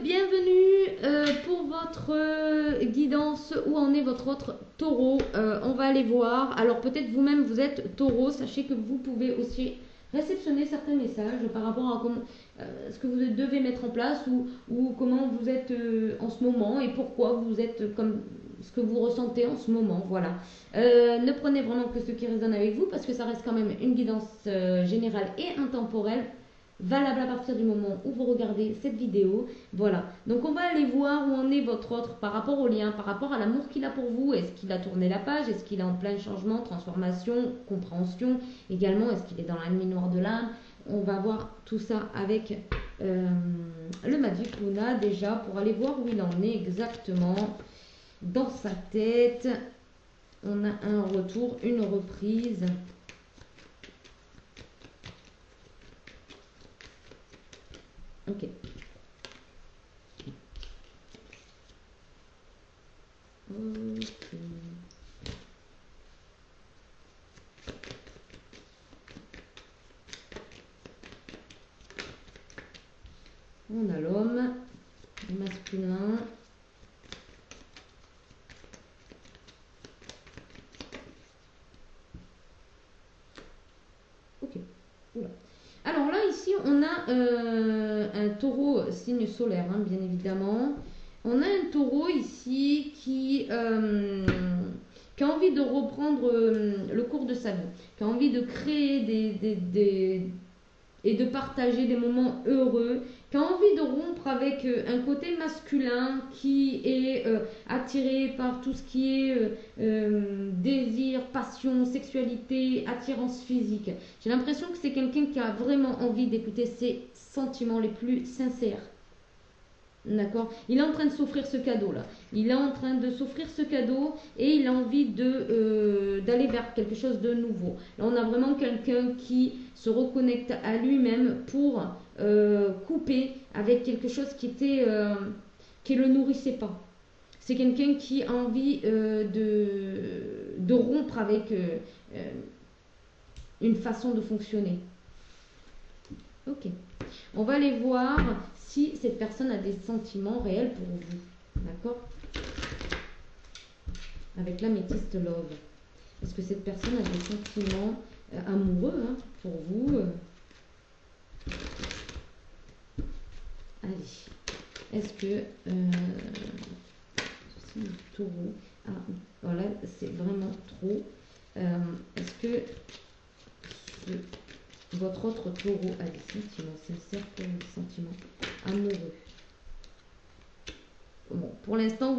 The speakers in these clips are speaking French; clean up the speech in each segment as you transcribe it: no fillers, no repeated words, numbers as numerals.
bienvenue pour votre guidance. Où en est votre autre taureau? On va aller voir. Alors peut-être vous-même vous êtes taureau. Sachez que vous pouvez aussi réceptionner certains messages par rapport à ce que vous devez mettre en place ou comment vous êtes en ce moment et pourquoi vous êtes comme ce que vous ressentez en ce moment. Voilà. Ne prenez vraiment que ce qui résonne avec vous parce que ça reste quand même une guidance générale et intemporelle, valable à partir du moment où vous regardez cette vidéo. Voilà, donc on va aller voir où en est votre autre par rapport au lien, par rapport à l'amour qu'il a pour vous. Est-ce qu'il a tourné la page? Est-ce qu'il est en plein changement, transformation, compréhension? Également, est-ce qu'il est dans la nuit noire de l'âme? On va voir tout ça avec le Magic Luna déjà pour aller voir où il en est exactement dans sa tête. On a un retour, une reprise. Ok. Ok. On a l'homme, le masculin. Ok. Oula. Alors là, ici, on a un taureau signe solaire, hein, bien évidemment. On a un taureau ici qui a envie de reprendre le cours de sa vie, qui a envie de créer et de partager des moments heureux, qui a envie de rompre avec un côté masculin qui est attiré par tout ce qui est désir, passion, sexualité, attirance physique. J'ai l'impression que c'est quelqu'un qui a vraiment envie d'écouter ses sentiments les plus sincères. D'accord. Il est en train de s'offrir ce cadeau-là. Il est en train de s'offrir ce cadeau et il a envie d'aller vers quelque chose de nouveau. Là, on a vraiment quelqu'un qui se reconnecte à lui-même pour couper avec quelque chose qui le nourrissait pas. C'est quelqu'un qui a envie de rompre avec une façon de fonctionner. Ok. On va aller voir si cette personne a des sentiments réels pour vous. D'accord? Avec l'améthyste love. Est-ce que cette personne a des sentiments amoureux pour vous? Allez. Est-ce que... le taureau. Ah, voilà, c'est vraiment trop. Est-ce que votre autre taureau a des sentiments sincères pour des sentiments amoureux? Bon, pour l'instant,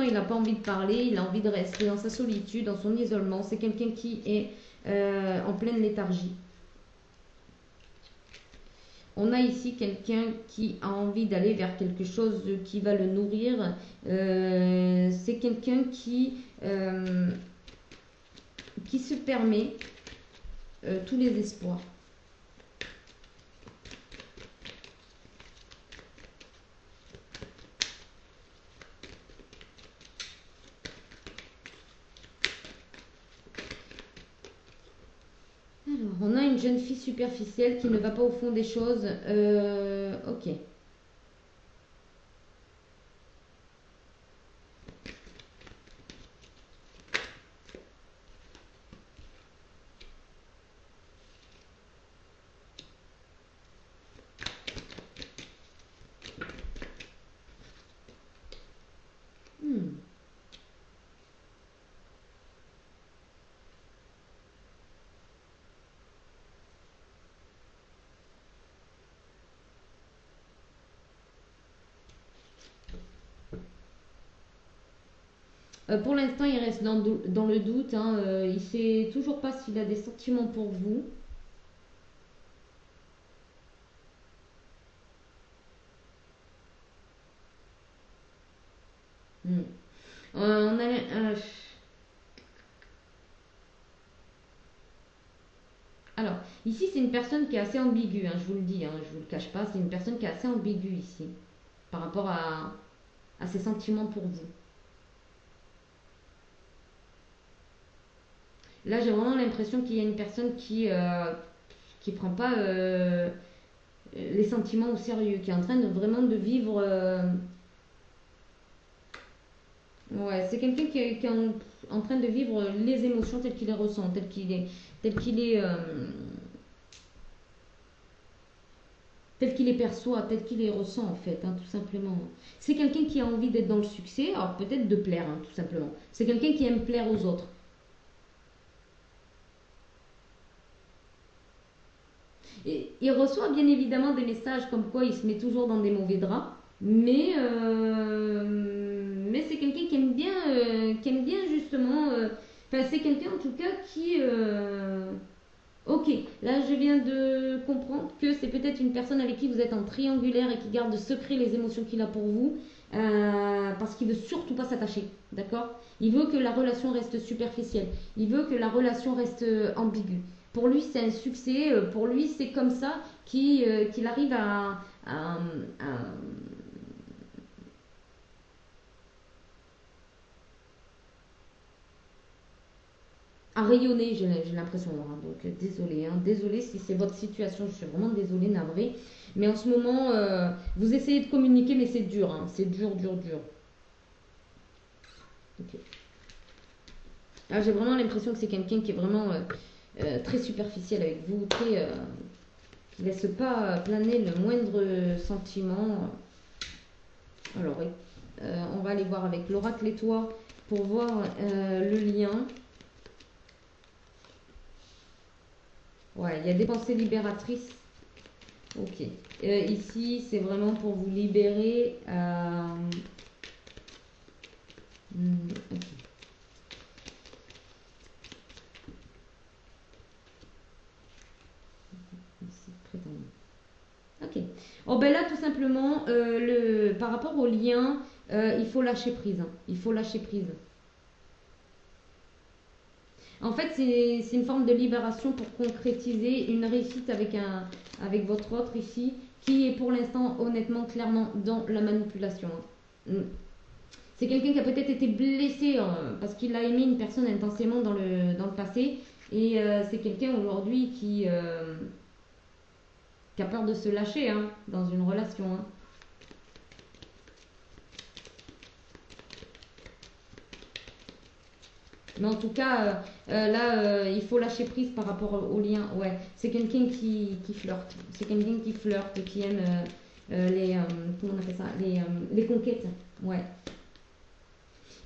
il n'a pas envie de parler, il a envie de rester dans sa solitude, dans son isolement. C'est quelqu'un qui est en pleine léthargie. On a ici quelqu'un qui a envie d'aller vers quelque chose qui va le nourrir. C'est quelqu'un qui se permet tous les espoirs. Alors, on a une jeune fille superficielle qui ne va pas au fond des choses. Ok. Pour l'instant, il reste dans le doute. Il ne sait toujours pas s'il a des sentiments pour vous. On a... Alors, ici, c'est une personne qui est assez ambiguë, je vous le dis, je ne vous le cache pas. C'est une personne qui est assez ambiguë ici, par rapport à ses sentiments pour vous. Là, j'ai vraiment l'impression qu'il y a une personne qui prend pas les sentiments sentiments au sérieux, qui est en train de vraiment de vivre. Ouais, c'est quelqu'un qui est en train de vivre les émotions telles qu'il les ressent, tel qu'il les perçoit, tel qu'il les ressent en fait, hein, tout simplement. C'est quelqu'un qui a envie d'être dans le succès, alors peut-être de plaire, hein, tout simplement. C'est quelqu'un qui aime plaire aux autres. Et il reçoit bien évidemment des messages comme quoi il se met toujours dans des mauvais draps, mais c'est quelqu'un qui aime bien justement. Enfin, c'est quelqu'un en tout cas qui. Ok, là je viens de comprendre que c'est peut-être une personne avec qui vous êtes en triangulaire et qui garde secret les émotions qu'il a pour vous, parce qu'il veut surtout pas s'attacher, d'accord? Il veut que la relation reste superficielle, il veut que la relation reste ambiguë. Pour lui c'est un succès, pour lui c'est comme ça qu'il arrive à rayonner, j'ai l'impression. Hein. Donc désolé, hein. Désolé si c'est votre situation, je suis vraiment désolée, navrée. Mais en ce moment, vous essayez de communiquer, mais c'est dur, hein. C'est dur, dur, dur. Ok. Là, j'ai vraiment l'impression que c'est quelqu'un qui est vraiment très superficiel avec vous, qui ne laisse pas planer le moindre sentiment. Alors, on va aller voir avec l'oracle et toi pour voir le lien. Ouais, il y a des pensées libératrices. Ok. Ici, c'est vraiment pour vous libérer. Ok. Ok. Oh ben là, tout simplement, par rapport au lien, il faut lâcher prise. Hein. Il faut lâcher prise. En fait, c'est une forme de libération pour concrétiser une réussite avec votre autre ici, qui est pour l'instant, honnêtement, clairement dans la manipulation. Hein. C'est quelqu'un qui a peut-être été blessé parce qu'il a aimé une personne intensément dans le passé. Et c'est quelqu'un aujourd'hui qui a peur de se lâcher hein, dans une relation. Hein. Mais en tout cas, là, il faut lâcher prise par rapport au lien. Ouais, c'est quelqu'un qui flirte. C'est quelqu'un qui flirte, qui aime comment on appelle ça, les conquêtes. Ouais.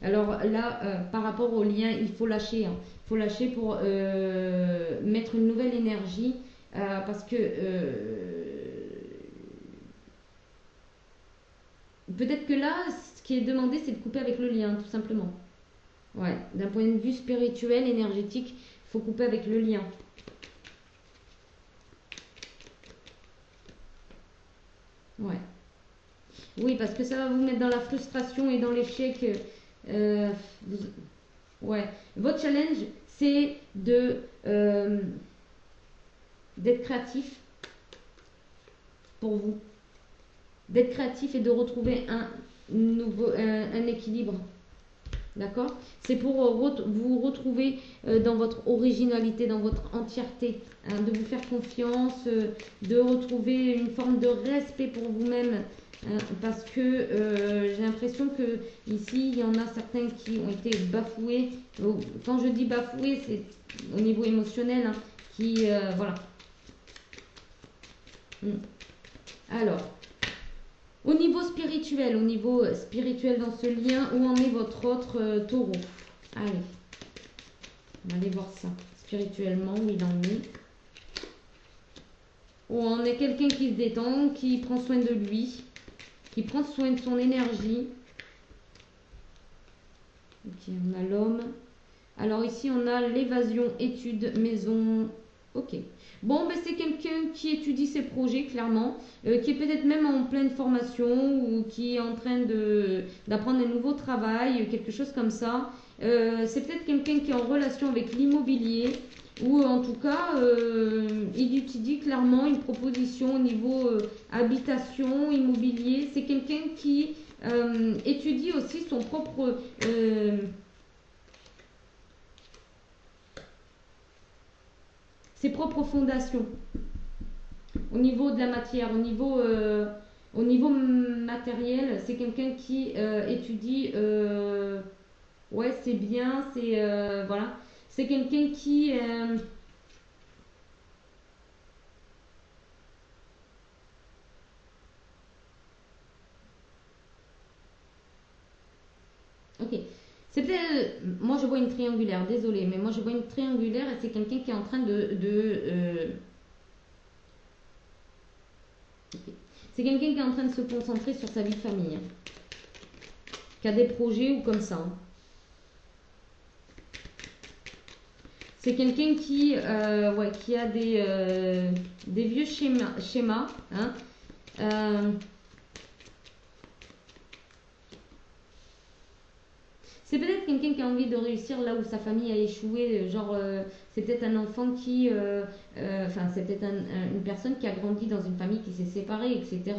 Alors là, par rapport au lien, il faut lâcher. Hein. Il faut lâcher pour mettre une nouvelle énergie parce que peut-être que là, ce qui est demandé, c'est de couper avec le lien, tout simplement. Ouais, d'un point de vue spirituel, énergétique, il faut couper avec le lien. Ouais. Oui, parce que ça va vous mettre dans la frustration et dans l'échec. Ouais. Votre challenge, c'est d'être créatif pour vous. D'être créatif et de retrouver un équilibre. D'accord? C'est pour vous retrouver dans votre originalité, dans votre entièreté, hein, de vous faire confiance, de retrouver une forme de respect pour vous-même, hein, parce que j'ai l'impression que ici il y en a certains qui ont été bafoués. Quand je dis bafoués, c'est au niveau émotionnel, hein, voilà. Alors. Au niveau spirituel dans ce lien, où en est votre autre taureau? Allez, on va aller voir ça. Spirituellement, où il en est. Où on est quelqu'un qui se détend, qui prend soin de lui, qui prend soin de son énergie. Ok, on a l'homme. Alors ici, on a l'évasion, études, maison. Ok. Bon, ben, c'est quelqu'un qui étudie ses projets, clairement, qui est peut-être même en pleine formation ou qui est en train d'apprendre un nouveau travail, quelque chose comme ça. C'est peut-être quelqu'un qui est en relation avec l'immobilier ou en tout cas, il étudie clairement une proposition au niveau habitation, immobilier. C'est quelqu'un qui étudie aussi son propre... ses propres fondations. au niveau de la matière, au niveau matériel, c'est quelqu'un qui étudie. Ouais, c'est bien, c'est voilà. C'est quelqu'un qui ok. C'est peut-être. Moi, je vois une triangulaire, désolée, mais moi, je vois une triangulaire et c'est quelqu'un qui est en train ok. C'est quelqu'un qui est en train de se concentrer sur sa vie de famille, hein, qui a des projets ou comme ça, hein. C'est quelqu'un ouais, qui a des vieux schémas, hein. Euh, C'est peut-être quelqu'un qui a envie de réussir là où sa famille a échoué. Genre, c'est peut-être un enfant enfin, c'est peut-être une personne qui a grandi dans une famille qui s'est séparée, etc.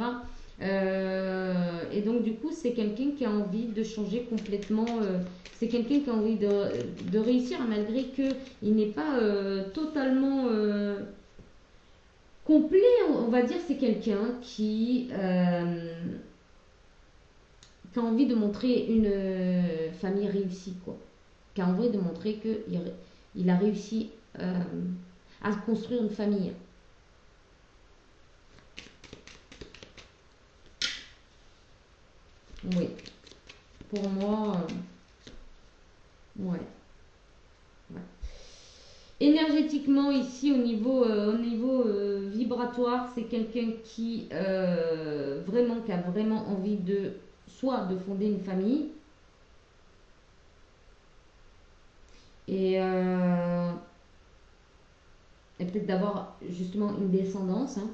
Et donc, du coup, c'est quelqu'un qui a envie de changer complètement. C'est quelqu'un qui a envie de réussir, malgré qu'il n'est pas totalement complet, on va dire. C'est quelqu'un qui a envie de montrer une famille réussie, quoi. Qui a envie de montrer qu'il a réussi à construire une famille. Oui, pour moi, ouais, ouais. Énergétiquement, ici, au niveau vibratoire, c'est quelqu'un qui a vraiment envie soit de fonder une famille, et, euh, et peut-être d'avoir justement une descendance, hein.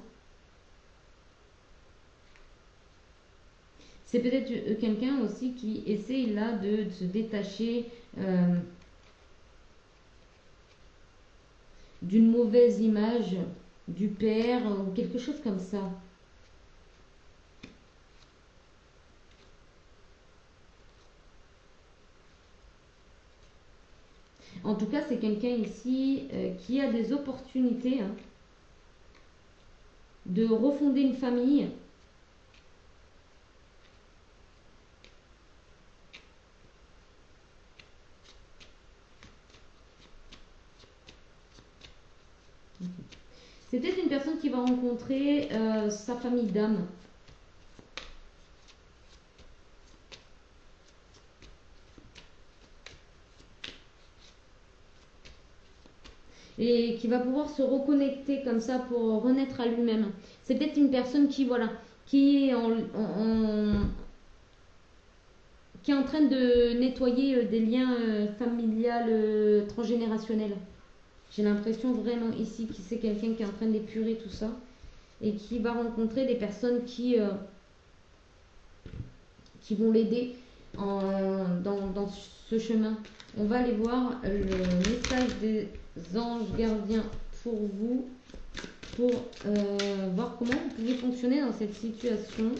C'est peut-être quelqu'un aussi qui essaye là de se détacher euh, d'une mauvaise image du père ou quelque chose comme ça. En tout cas, c'est quelqu'un ici qui a des opportunités, hein, de refonder une famille. C'est peut-être une personne qui va rencontrer sa famille d'âme. Et qui va pouvoir se reconnecter comme ça pour renaître à lui-même. C'est peut-être une personne qui, voilà, qui est qui est en train de nettoyer des liens familiales transgénérationnels. J'ai l'impression vraiment ici que c'est quelqu'un qui est en train d'épurer tout ça et qui va rencontrer des personnes qui vont l'aider dans ce chemin. On va aller voir le message des anges gardiens pour vous, pour voir comment vous pouvez fonctionner dans cette situation.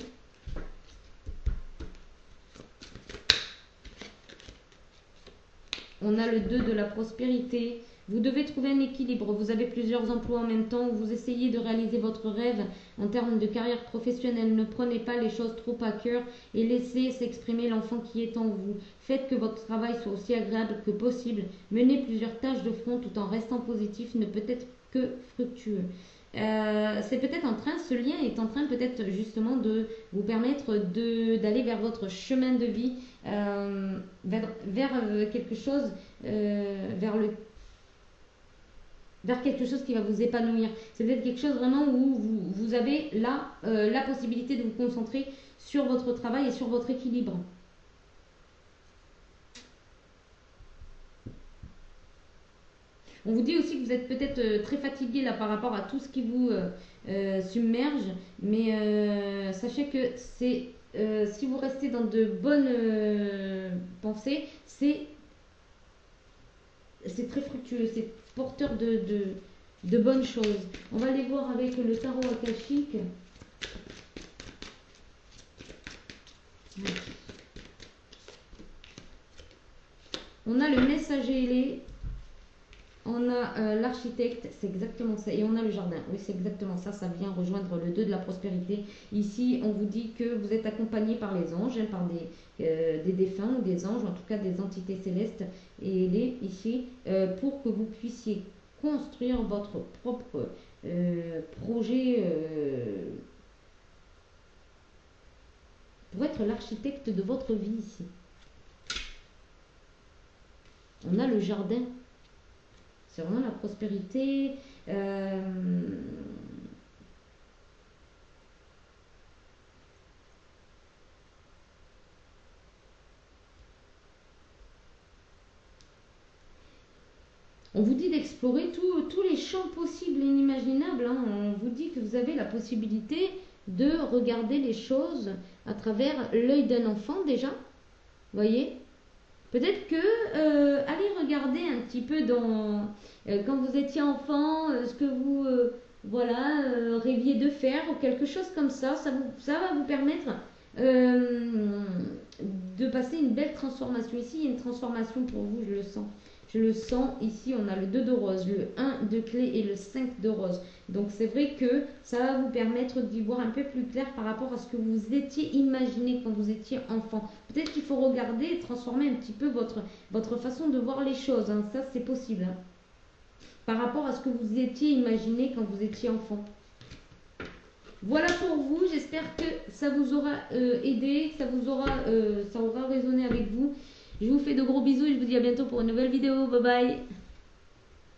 On a le 2 de la prospérité. Vous devez trouver un équilibre. Vous avez plusieurs emplois en même temps. Vous essayez de réaliser votre rêve en termes de carrière professionnelle. Ne prenez pas les choses trop à cœur et laissez s'exprimer l'enfant qui est en vous. Faites que votre travail soit aussi agréable que possible. Menez plusieurs tâches de front tout en restant positif ne peut être que fructueux. C'est peut-être ce lien est en train peut-être justement de vous permettre d'aller vers votre chemin de vie, vers quelque chose, vers quelque chose qui va vous épanouir. C'est peut-être quelque chose vraiment où vous avez là la possibilité de vous concentrer sur votre travail et sur votre équilibre. On vous dit aussi que vous êtes peut-être très fatigué là par rapport à tout ce qui vous submerge, mais sachez que si vous restez dans de bonnes pensées, c'est très fructueux, c'est porteur de bonnes choses. On va aller voir avec le tarot akashique. On a le messager ailé On a l'architecte, c'est exactement ça. Et on a le jardin. Oui, c'est exactement ça. Ça vient rejoindre le 2 de la prospérité. Ici, on vous dit que vous êtes accompagné par les anges, hein, par des défunts ou des anges, en tout cas des entités célestes. Et il est ici pour que vous puissiez construire votre propre projet, pour être l'architecte de votre vie ici. On a le jardin. C'est vraiment la prospérité. On vous dit d'explorer tous les champs possibles et inimaginables. Hein. On vous dit que vous avez la possibilité de regarder les choses à travers l'œil d'un enfant déjà. Voyez? Peut-être que allez regarder un petit peu dans quand vous étiez enfant, ce que vous rêviez de faire ou quelque chose comme ça. Ça va vous permettre de passer une belle transformation. Ici, il y a une transformation pour vous, je le sens. Je le sens ici, on a le 2 de rose, le 1 de clé et le 5 de rose. Donc c'est vrai que ça va vous permettre d'y voir un peu plus clair par rapport à ce que vous étiez imaginé quand vous étiez enfant. Peut-être qu'il faut regarder et transformer un petit peu votre façon de voir les choses. Hein. Ça, c'est possible. Hein. Par rapport à ce que vous étiez imaginé quand vous étiez enfant. Voilà pour vous. J'espère que ça vous aura aidé, que ça aura résonné avec vous. Je vous fais de gros bisous et je vous dis à bientôt pour une nouvelle vidéo. Bye bye.